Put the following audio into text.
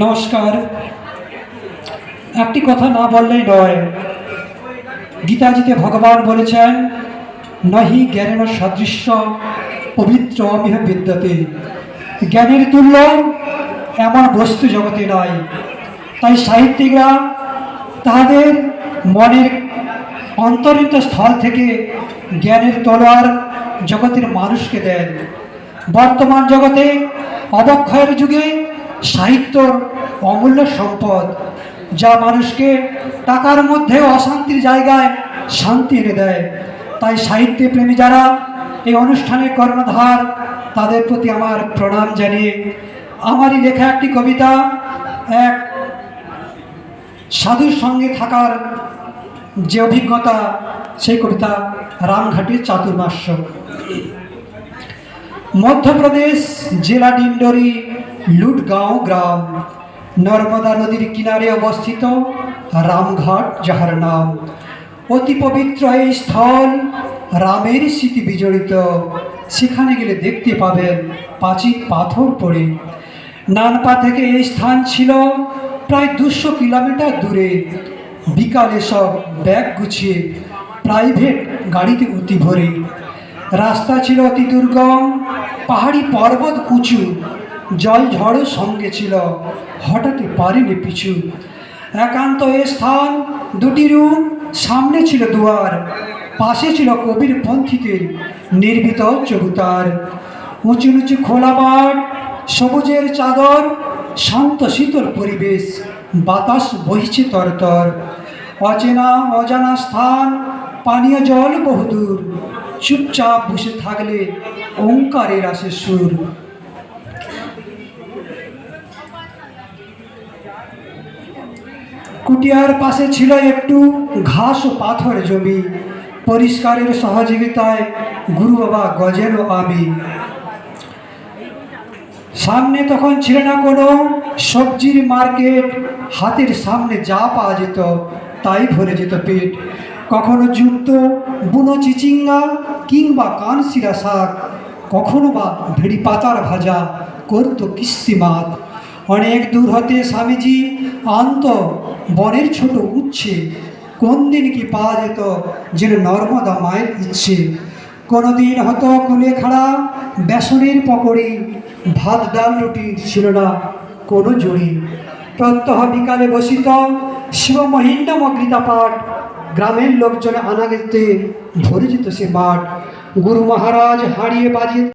নমস্কার। একটি কথা না বললেই নয়। গীতাজিতে ভগবান বলেছেন, নহি জ্ঞানেন সদৃশ্য পবিত্র মিহ বিদ্যতে। জ্ঞানের তুল্য এমন বস্তু জগতে নাই। তাই সাহিত্যিকরা তাহাদের মনের অন্তরিত স্থল থেকে জ্ঞানের তলোয়ার জগতের মানুষকে দেন। বর্তমান জগতে অবক্ষয়ের যুগে সাহিত্য অমূল্য সম্পদ, যা মানুষকে টাকার মধ্যে অশান্তির জায়গায় শান্তি এনে দেয়। তাই সাহিত্য প্রেমী যারা এই অনুষ্ঠানের কর্ণধার, তাদের প্রতি আমার প্রণাম জানিয়ে আমারই লেখা একটি কবিতা, এক সাধুর সঙ্গে থাকার যে অভিজ্ঞতা, সেই কবিতা রামঘাটের চাতুর্মাস্য। মধ্যপ্রদেশ জেলা ডিন্ডোরি লুটগাঁও গ্রাম, নর্মদা নদীর কিনারে অবস্থিত রামঘাট যাহার নাম। অতি পবিত্র এই স্থল, রামের স্মৃতি বিজড়িত। সেখানে গেলে দেখতে পাবেন প্রাচীর পাথর পড়ে। নানপা থেকে এই স্থান ছিল প্রায় 200 কিলোমিটার দূরে। বিকালে সব ব্যাগ গুছিয়ে প্রাইভেট গাড়িতে অতি ভরে। রাস্তা ছিল অতি দুর্গম, পাহাড়ি পর্বত উঁচু, জল ঝড়ও সঙ্গে ছিল, হঠাৎ পারেনি পিছু। একান্ত এ স্থান, 2টি রুম, সামনে ছিল দুয়ার, পাশে ছিল কবির পন্থীদের নির্মিত চবুতার। উঁচু নিচু খোলা মাঠ, সবুজের চাদর, শান্ত শীতল পরিবেশ, বাতাস বহিছে তরতর। অচেনা অজানা স্থান, পানীয় জল বহুদূর, চুপচাপ বসে থাকলে ওঙ্কারের আসে সুর। কুটিয়ার পাশে ছিল একটু ঘাস ও পাথর জমি। পরিষ্কারের সহযোগিতায় গুরু বাবা গজেন ও আমি। সামনে তখন ছিল না কোনো সবজির মার্কেট। হাতের সামনে যা পাওয়া যেত তাই ভরে যেত পেট। কখনো জুটত বুনো চিচিঙ্গা কিংবা কানশিরা শাক, কখনো বা ভেড়ি পাতার ভাজা করত কিস্তিমাত। অনেক দূর হতে স্বামীজি আনত বনের ছোট উচ্ছে। কোন দিন কি পাওয়া যেত যেন নর্মদা মায়ের ইচ্ছে। কোনোদিন হতো কুলেখাড়া বেসনের পকড়ি, ভাত ডাল রুটি ছিল না কোনো জুড়ি। প্রত্যহ বিকালে বসিত শিবমহিন্দ্রম গীতা পাঠ। গ্রামের লোকজনে আনাগেতে ভরে যেত সে মাঠ। গুরু মহারাজ হারিয়ে বাজিয়ে